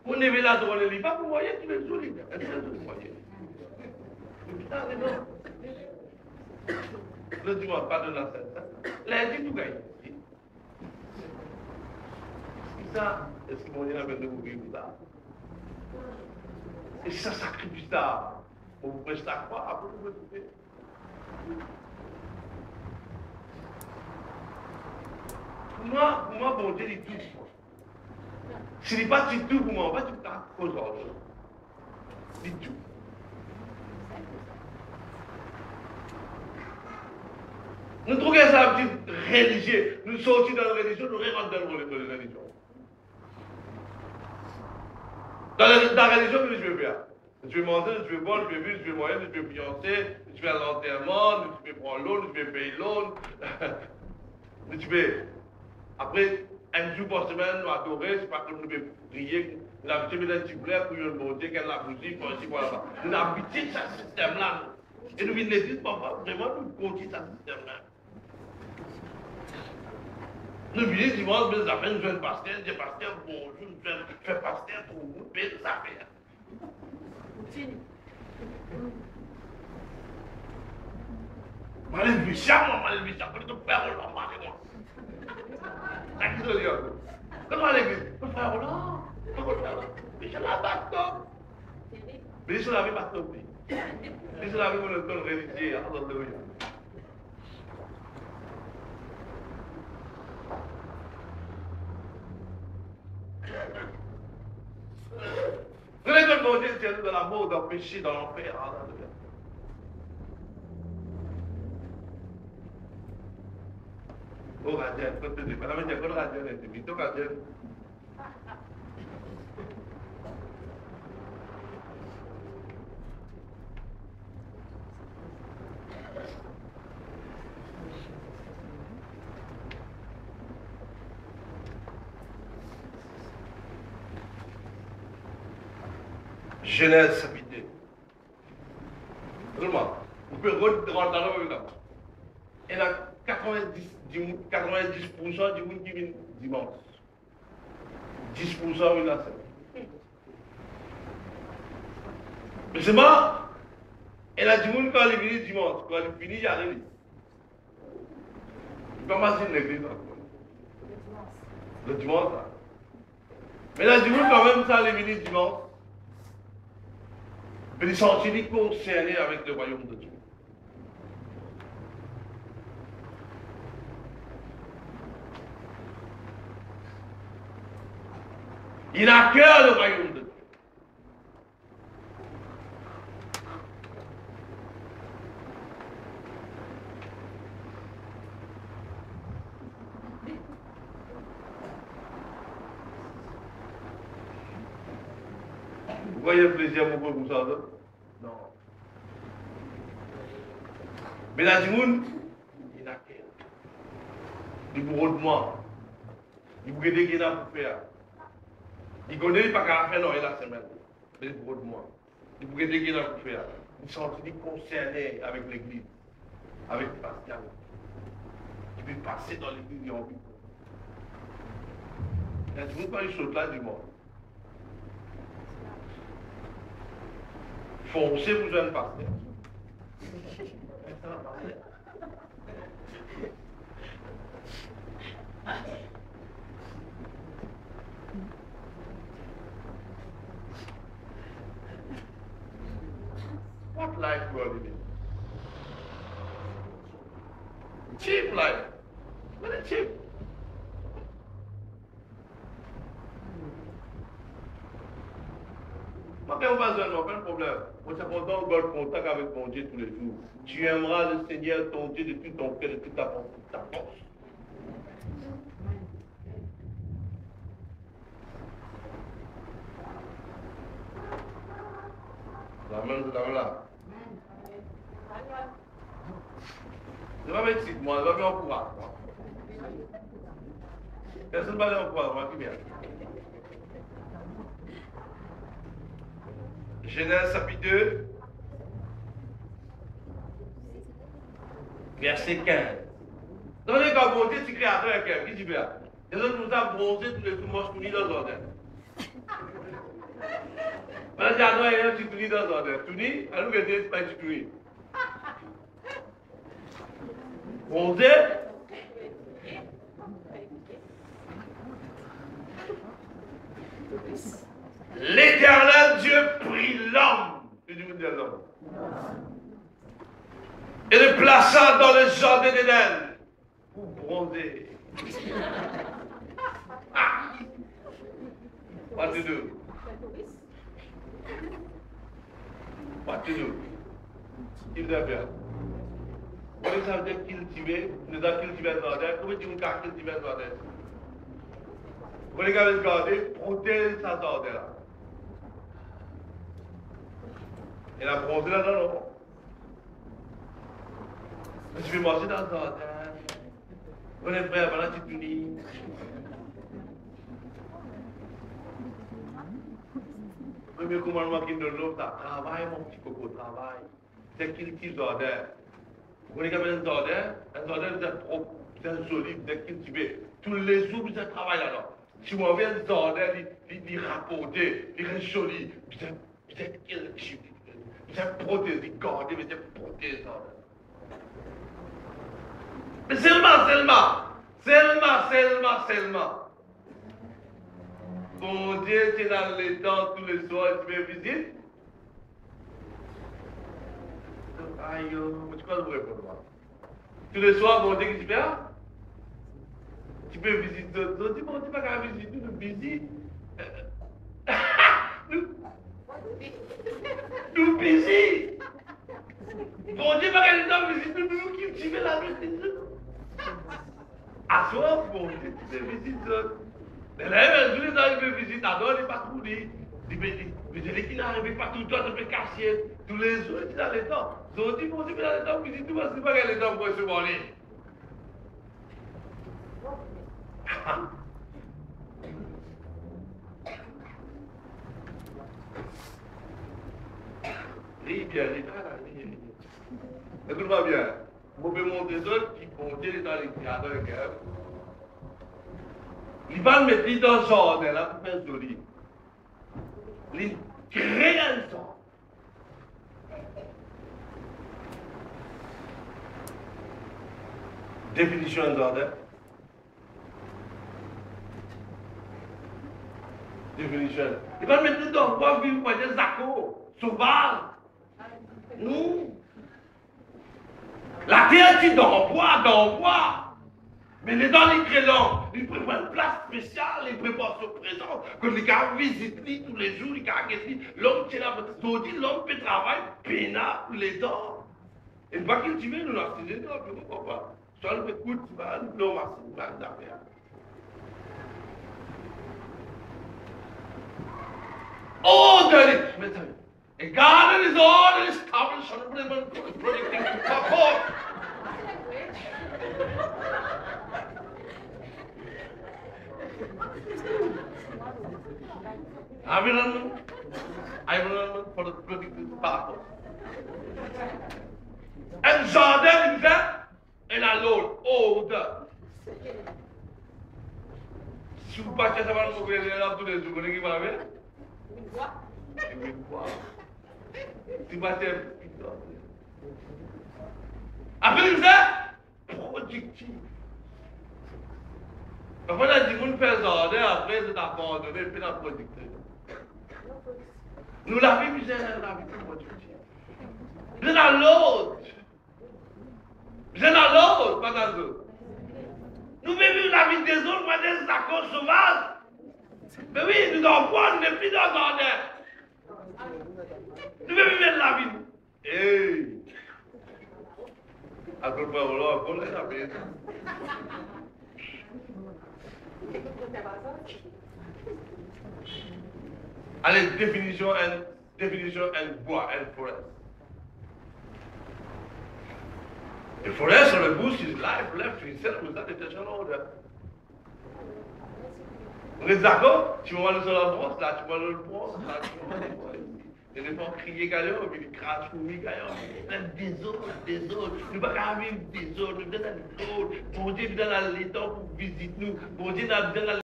Mon éveil là, devant le lit, pas pour moyen, tu veux joli. Est-ce que tu moyen? Putain, non. Le dimanche, pas de la scène. Lundi, tout gagne. Ça, est-ce que mon Dieu a besoin de vous vivre ça? Et ça sacrifie ça. Pour vous prester à quoi? Après, vous pouvez. Pour moi, bon Dieu dit tout. S'il n'est pas dit tout pour moi, on va tout à cause de dit tout. Nous trouvons ça un petit religieux. Nous sortons dans la religion, nous rentrons dans la religion. Dans la religion, qu'est-ce que je veux faire? Je vais manger, je vais boire, je vais vivre, je vais moyen, je vais fiancer, je vais à l'enterrement, je vais prendre l'eau, je vais payer l'eau. Je vais. Après, un jour par semaine, nous adorer, c'est pas que nous devons prier. Nous avons mis un petit blé pour une beauté, qu'elle a musique, pour ici, voilà. Nous avons habité ce système-là. Et nous venons de dire, papa, vraiment, nous continuons ce système-là. Nous venons dimanche, nous avons besoin de pasteur, des pasteurs, bonjour, nous faisons pasteur pour vous, payer des affaires. Malheureusement, pour te faire au lendemain, moi. Comment l'église? Pour faire au lendemain. Comment faire là? Mais je la batte. Mais je l'avais pas compris. Mais je l'avais mon école religieux. Alléluia. Regardez mon Dieu, c'est de la mort, dans le péché, dans l'enfer. Alléluia. Oh, gardien, quand tu dis, madame, il y a quoi gardien, c'est vite, gardien. Genèse chapitre 2. Vraiment, vous pouvez rentrer dans le même. Et là, 90% du monde qui vient dimanche. 10% vient la semaine. Mais c'est marrant. Et là, du monde quand il vient dimanche, quand il finit, il y a l'église. Il ne peut pas passer l'église encore. Le dimanche, là. Mais là, du monde quand même, ça, il vient dimanche. Mais ils sont concernés avec le royaume de Dieu. Il a cœur le royaume de Dieu. Vous voyez le plaisir pour vous ça? Non. Mais là, du monde, il a cœur. Il vous de moi. Il vous aide qu'il a pour faire. Il connaît pas qu'à faire non, il a semaine. Mais il vous de moi. Il vous aide qu'il a pour faire. Il sont concernés avec l'église, avec le pasteur. Il peut passer dans l'église, il y a envie. Il y a du monde quand il saute là du monde. Foncez, vous avez un pasteur. What life we are living? Cheap life. Very cheap. Pas de pas de problème. Moi, c'est content de garder contact avec mon Dieu tous les jours. Tu aimeras le Seigneur, ton Dieu, de tout ton cœur, de toute ta force. La main là. Je vais mettre ici, moi, je vais mettre en courage. Personne ne va aller en courage, moi qui viens. Genèse chapitre 2, verset 15. Dans les cas, bon Dieu, tu créateur est qui dit bien. Les autres nous avons bronzé tous les jours, moi je connais dans l'ordre. Maintenant, j'adore un petit tournis dans le jardin. Tournis, à nous, c'est pas un petit tournis. On dit, l'Éternel Dieu prit l'homme. Je dis, vous dites l'homme. Et le plaça dans le jardin d'Éden pour bronzer. Ah! What to do? What to do? Il doit faire. Vous savez, ça veut dire cultiver, nous avons cultivé un jardin. Comment tu veux cultiver un jardin? Vous regardez le jardin, protéger sa jardin là. Et la bronzer là-dedans, non? Je vais manger dans le jardin. On est prêt avant la petite unie. Premier commandement qui donne l'homme, c'est travail, mon petit coco, travail. C'est cultiver le jardin. Vous regardez un jardin, vous êtes propre, vous êtes solide, vous êtes cultivé. Tous les jours, vous êtes travail là-dedans. Si vous avez un jardin, il rapporté, il est joli, vous êtes cultivé. Vous êtes protégé, gardé, vous êtes protégé. Mais seulement. Bon Dieu, tu es dans les temps tous les soirs, tu me visites. Aïe, tu peux nous répondre. Tous les soirs, bon Dieu, qu'est-ce que tu fais? Tu peux visiter d'autres. Bon, tu ne peux pas visiter, nous visite. Nous visite. Bon Dieu, pas qu'elle est visite, nous cultiver la visite. À soi, bon Dieu, tu peux visiter d'autres. Mais là, tous les gens qui peuvent visiter, alors ils ne pas trop dire. Mais qui n'arrive pas tout le temps, tu peux casser. Tous les jours, tu es dans les temps. Ils ont dit, bon, tu es dans les temps, visite tout, parce que tu ne peux pas gagner le temps pour se voler. Ris bien, écoute-moi bien. Vous pouvez montrer d'autres qui vont dire dans les théâtres de guerre. Il va le mettre dans le jardin là pour faire joli. Il crée un sang. Définition d'un jardin. Définition. Il va le mettre dans le bois vivre pour des accords sauvages. Nous. La terre dit dans le bois. Mais les dans les crélons, ils prévoient une place spéciale, ils prévoient son présent, que les gars visitent tous les jours, les gars qui l'homme tient la maison, l'homme peut travailler, pénal, les dents. Et pas qu'il t'y met, nous l'avons dit, non, je ne comprends pas. Soit le écoute, l'homme a ses plans d'affaires. Oh, mais a garden is all established on predicting support. Environment for the predicting support. And jardin is that, and I Lord, order. Si vous passez à savoir vous voulez là tous les jours, vous connaissez qui va avec? Tu vas te après ça, productif. Parfois, on a dit qu'on fait jardin, après, c'est abandonné, puis on a productif. Nous, la vie, c'est la vie productive. C'est dans l'autre. C'est dans l'autre, pas dans l'autre. Nous vivons la vie des autres, pas des accords sauvages. Mais oui, nous n'en quoi, nous ne sommes plus dans le jardin. Nous vivons la vie. Hey! À tout le monde, on l'a appelé. Allez, définition and bois, and forest. The forest or the bush is life left to itself without intentional order. Vous êtes d'accord? Tu vois le sol en France, là, tu vois le bronze, là, tu vois le bronze. Les enfants criaient gagnant, puis ils crachent pour lui gagnant. Des autres. Nous ne pouvons pas vivre des autres, nous sommes dans l'autre. Bon Dieu, nous dans l'étang pour visiter nous. Bon Dieu, nous dans